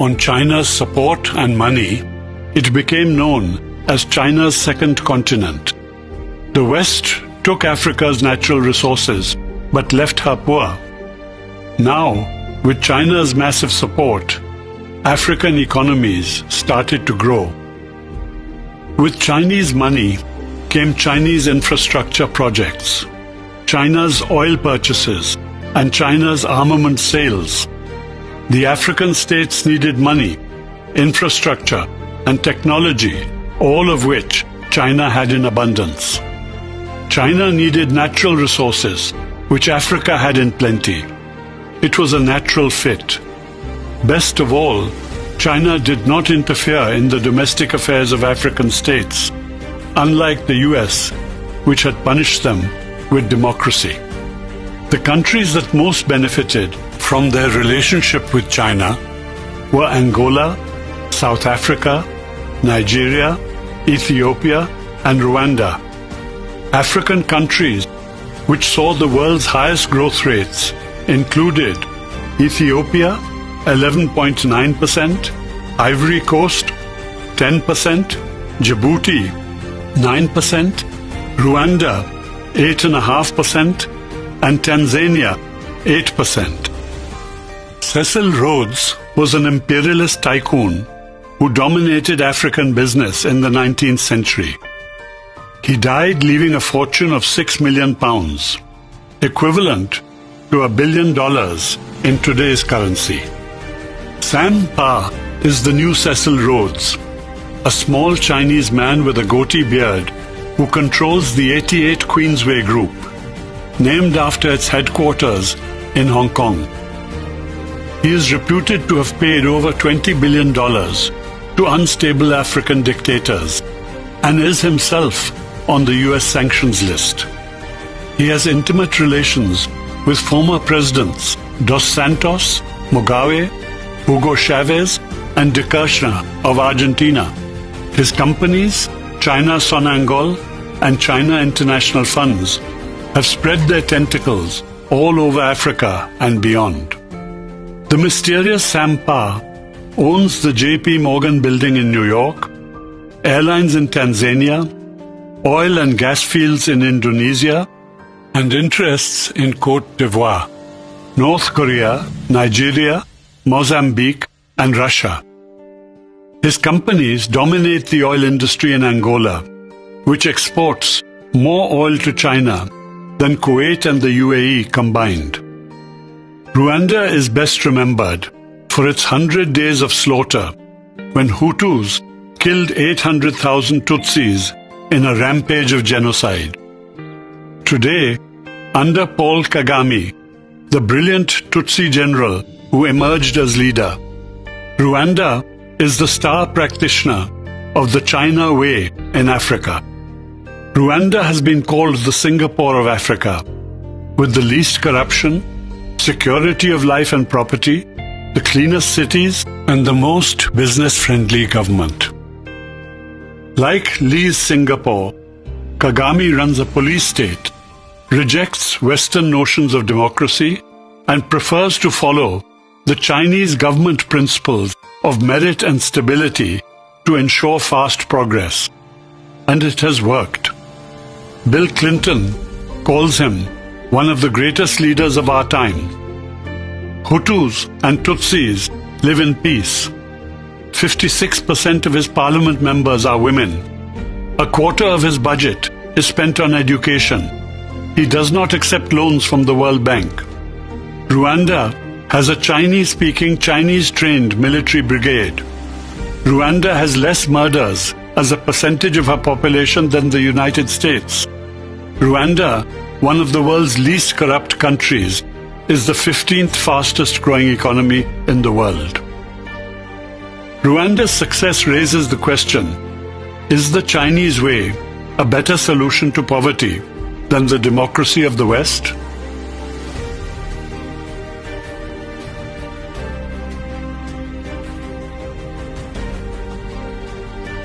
on China's support and money, it became known as China's second continent. The West took Africa's natural resources but left her poor. Now, with China's massive support, African economies started to grow. With Chinese money came Chinese infrastructure projects, China's oil purchases, and China's armament sales. The African states needed money, infrastructure, and technology, all of which China had in abundance. China needed natural resources, which Africa had in plenty. It was a natural fit. Best of all, China did not interfere in the domestic affairs of African states, unlike the US, which had punished them with democracy. The countries that most benefited from their relationship with China were Angola, South Africa, Nigeria, Ethiopia, and Rwanda. African countries which saw the world's highest growth rates included Ethiopia, 11.9%, Ivory Coast, 10%, Djibouti, 9%, Rwanda, 8.5%, and Tanzania, 8%. Cecil Rhodes was an imperialist tycoon who dominated African business in the 19th century. He died leaving a fortune of £6 million, equivalent to $1 billion in today's currency. Sam Pa is the new Cecil Rhodes, a small Chinese man with a goatee beard who controls the 88 Queensway Group, named after its headquarters in Hong Kong. He is reputed to have paid over $20 billion to unstable African dictators and is himself on the US sanctions list. He has intimate relations with former presidents Dos Santos, Mugabe, Hugo Chavez, and de Kirchner of Argentina. His companies, China Sonangol and China International Funds, have spread their tentacles all over Africa and beyond. The mysterious Sam Pa owns the J.P. Morgan building in New York, airlines in Tanzania, oil and gas fields in Indonesia, and interests in Côte d'Ivoire, North Korea, Nigeria, Mozambique, and Russia. His companies dominate the oil industry in Angola, which exports more oil to China than Kuwait and the UAE combined. Rwanda is best remembered for its 100 days of slaughter when Hutus killed 800,000 Tutsis in a rampage of genocide. Today, under Paul Kagame, the brilliant Tutsi general who emerged as leader, Rwanda is the star practitioner of the China Way in Africa. Rwanda has been called the Singapore of Africa, with the least corruption, security of life and property, the cleanest cities, and the most business-friendly government. Like Lee's Singapore, Kagame runs a police state, rejects Western notions of democracy, and prefers to follow the Chinese government principles of merit and stability to ensure fast progress. And it has worked. Bill Clinton calls him one of the greatest leaders of our time. Hutus and Tutsis live in peace. 56% of his parliament members are women. A quarter of his budget is spent on education. He does not accept loans from the World Bank. Rwanda has a Chinese-speaking, Chinese-trained military brigade. Rwanda has less murders as a percentage of her population than the United States. Rwanda, one of the world's least corrupt countries, is the 15th fastest growing economy in the world. Rwanda's success raises the question, is the Chinese way a better solution to poverty than the democracy of the West?